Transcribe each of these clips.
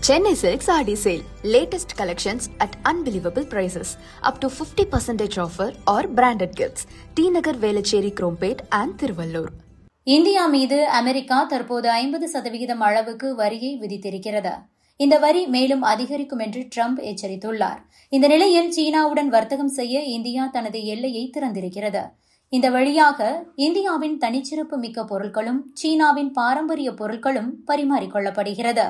Chennai Silks RD Sale. Latest collections at unbelievable prices. Up to 50% offer or branded gifts. T Nagar, Velachery, Krompet and Thiruvallur. India மீது America தற்போது 50% அளவுக்கு வரியை விதித்திருக்கிறது. இந்த வரி மேலும் அதிகரிக்கும் என்று ட்ரம்ப் எச்சரித்துள்ளார். இந்த நிலையில் சீனாவுடன் வர்த்தகம் செய்ய இந்தியா தனது எல்லையை திறந்திருக்கிறது. இந்த வழியாக இந்தியாவின் தனிச்சிறப்பு மிக்க பொருட்களும் சீனாவின் பாரம்பரிய பொருட்களும் பரிமாறிக்கொள்ளப்படுகிறது.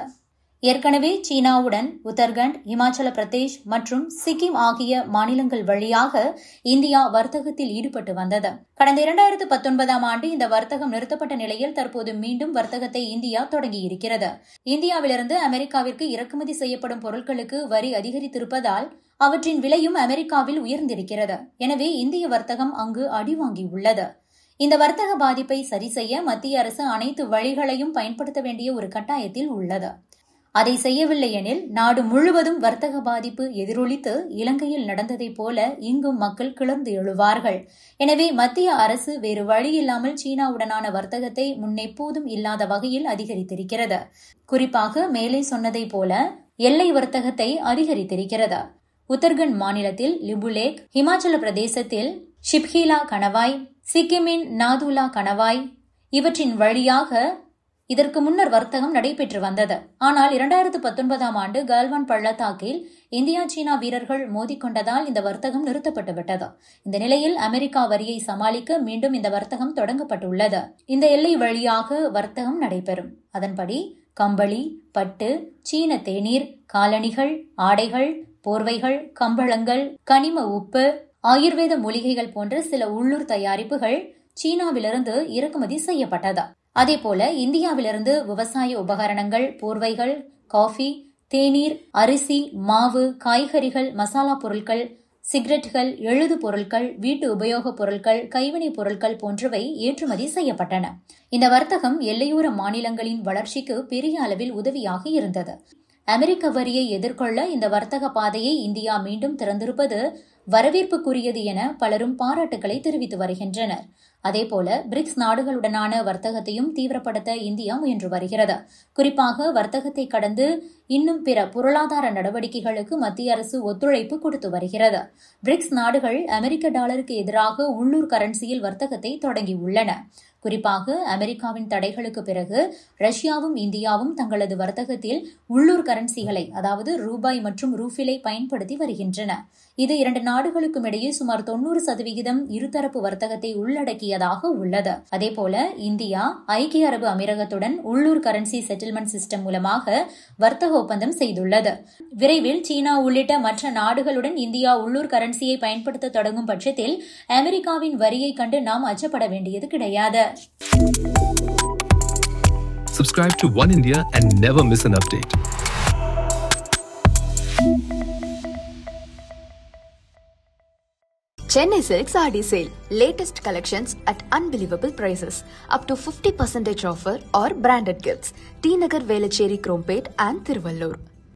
ஏற்கனவே சீனாவுடன் உத்தரகண்ட், இமாச்சல பிரதேஷ் மற்றும் சிக்கிம் ஆகிய மாநிலங்கள் வழியாக இந்தியா வர்த்தகத்தில் ஈடுபட்டு வந்தது. கடந்த 2019 ஆண்டு இந்த வர்த்தகம் நிறுத்தப்பட்ட நிலையில் தற்போது மீண்டும் வர்த்தகத்தை இந்தியா தொடங்கியிருக்கிறது. இந்தியாவிலிருந்து அமெரிக்காவிற்கு இறக்குமதி செய்யப்படும் பொருட்களுக்கு வரி அதிகரித்திருப்பதால் அவற்றின் விலையும் அமெரிக்காவில் உயர்ந்திருக்கிறது. எனவே இந்திய வர்த்தகம் அங்கு அடிவாங்கியுள்ளது. இந்த வர்த்தக பாதிப்பை சரி செய்ய மத்திய அரசு அனைத்து வழிகளையும் பயன்படுத்த வேண்டிய ஒரு கட்டாயத்தில் உள்ளது. அதை செய்யவில்லை எனில் நாடு முழுவதும் வர்த்தக பாதிப்பு எதிரொலித்து இலங்கையில் நடந்ததைப் போல இங்கும் மக்கள் கிளர்ந்து எழுவார்கள். எனவே மத்திய அரசு வேறு வழியில்லாமல் சீனாவுடனான வர்த்தகத்தை முன்னெப்போதும் இல்லாத வகையில் அதிகரித்திருக்கிறது. குறிப்பாக மேலே சொன்னதைப் போல எல்லை வர்த்தகத்தை அதிகரித்திருக்கிறது. உத்தரகண்ட் மாநிலத்தில் லிபுலேக், இமாச்சல பிரதேசத்தில் ஷிப்ஹீலா கணவாய், சிக்கிமின் நாதுலா கணவாய் இவற்றின் வழியாக இதற்கு முன்னர் வர்த்தகம் நடைபெற்று வந்தது. ஆனால் 2019 ஆண்டு கால்வான் பள்ளத்தாக்கில் இந்தியா சீனா வீரர்கள் மோதிக்கொண்டதால் இந்த வர்த்தகம் நிறுத்தப்பட்டுவிட்டது. இந்த நிலையில் அமெரிக்கா வரியை சமாளிக்க மீண்டும் இந்த வர்த்தகம் தொடங்கப்பட்டுள்ளது. இந்த எல்லை வழியாக வர்த்தகம் நடைபெறும். அதன்படி கம்பளி, பட்டு, சீன தேநீர், காலணிகள், ஆடைகள், போர்வைகள், கம்பளங்கள், கனிம உப்பு, ஆயுர்வேத மூலிகைகள் போன்ற சில உள்ளூர் தயாரிப்புகள் சீனாவிலிருந்து இறக்குமதி செய்யப்பட்டது. அதேபோல இந்தியாவிலிருந்து விவசாய உபகரணங்கள், போர்வைகள், காஃபி, தேநீர், அரிசி, மாவு, காய்கறிகள், மசாலா பொருட்கள், சிகரெட்டுகள், எழுது பொருட்கள், வீட்டு உபயோகப் பொருட்கள், கைவினைப் பொருட்கள் போன்றவை ஏற்றுமதி செய்யப்பட்டன. இந்த வர்த்தகம் எல்லையோர மாநிலங்களின் வளர்ச்சிக்கு பெரிய அளவில் உதவியாக இருந்தது. அமெரிக்க வரியை எதிர்கொள்ள இந்த வர்த்தக பாதையை இந்தியா மீண்டும் திறந்திருப்பது வரவேற்புக்குரியது என பலரும் பாராட்டுகளை தெரிவித்து வருகின்றனர். அதேபோல பிரிக்ஸ் நாடுகளுடனான வர்த்தகத்தையும் தீவிரப்படுத்த இந்தியா முயன்று வருகிறது. குறிப்பாக வர்த்தகத்தை கடந்து இன்னும் பிற பொருளாதார நடவடிக்கைகளுக்கு மத்திய அரசு ஒத்துழைப்பு கொடுத்து வருகிறது. பிரிக்ஸ் நாடுகள் அமெரிக்க டாலருக்கு எதிராக உள்ளூர் கரன்சியில் வர்த்தகத்தை தொடங்கியுள்ளன. குறிப்பாக அமெரிக்காவின் தடைகளுக்கு பிறகு ரஷ்யாவும் இந்தியாவும் தங்களது வர்த்தகத்தில் உள்ளூர் கரன்சிகளை, அதாவது ரூபாய் மற்றும் ரூபிலை பயன்படுத்தி வருகின்றன. இது இரண்டு நாடுகளுக்கும் இடையே சுமார் 90% இருதரப்பு வர்த்தகத்தை உள்ளடக்கியதாக உள்ளது. அதேபோல இந்தியா ஐக்கிய அரபு அமீரகத்துடன் உள்ளூர் கரன்சி செட்டில்மெண்ட் சிஸ்டம் மூலமாக வர்த்தக ஒப்பந்தம் செய்துள்ளது. விரைவில் சீனா உள்ளிட்ட மற்ற நாடுகளுடன் இந்தியா உள்ளூர் கரன்சியை பயன்படுத்த தொடங்கும் பட்சத்தில் அமெரிக்காவின் வரியை கண்டு நாம் அச்சப்பட வேண்டியது கிடையாது. Subscribe to One India and never miss an update. Chennai Silks RD Sale. Latest collections at unbelievable prices. Up to 50% offer or branded gifts. T Nagar, Velachery, Krompet and Thiruvallur.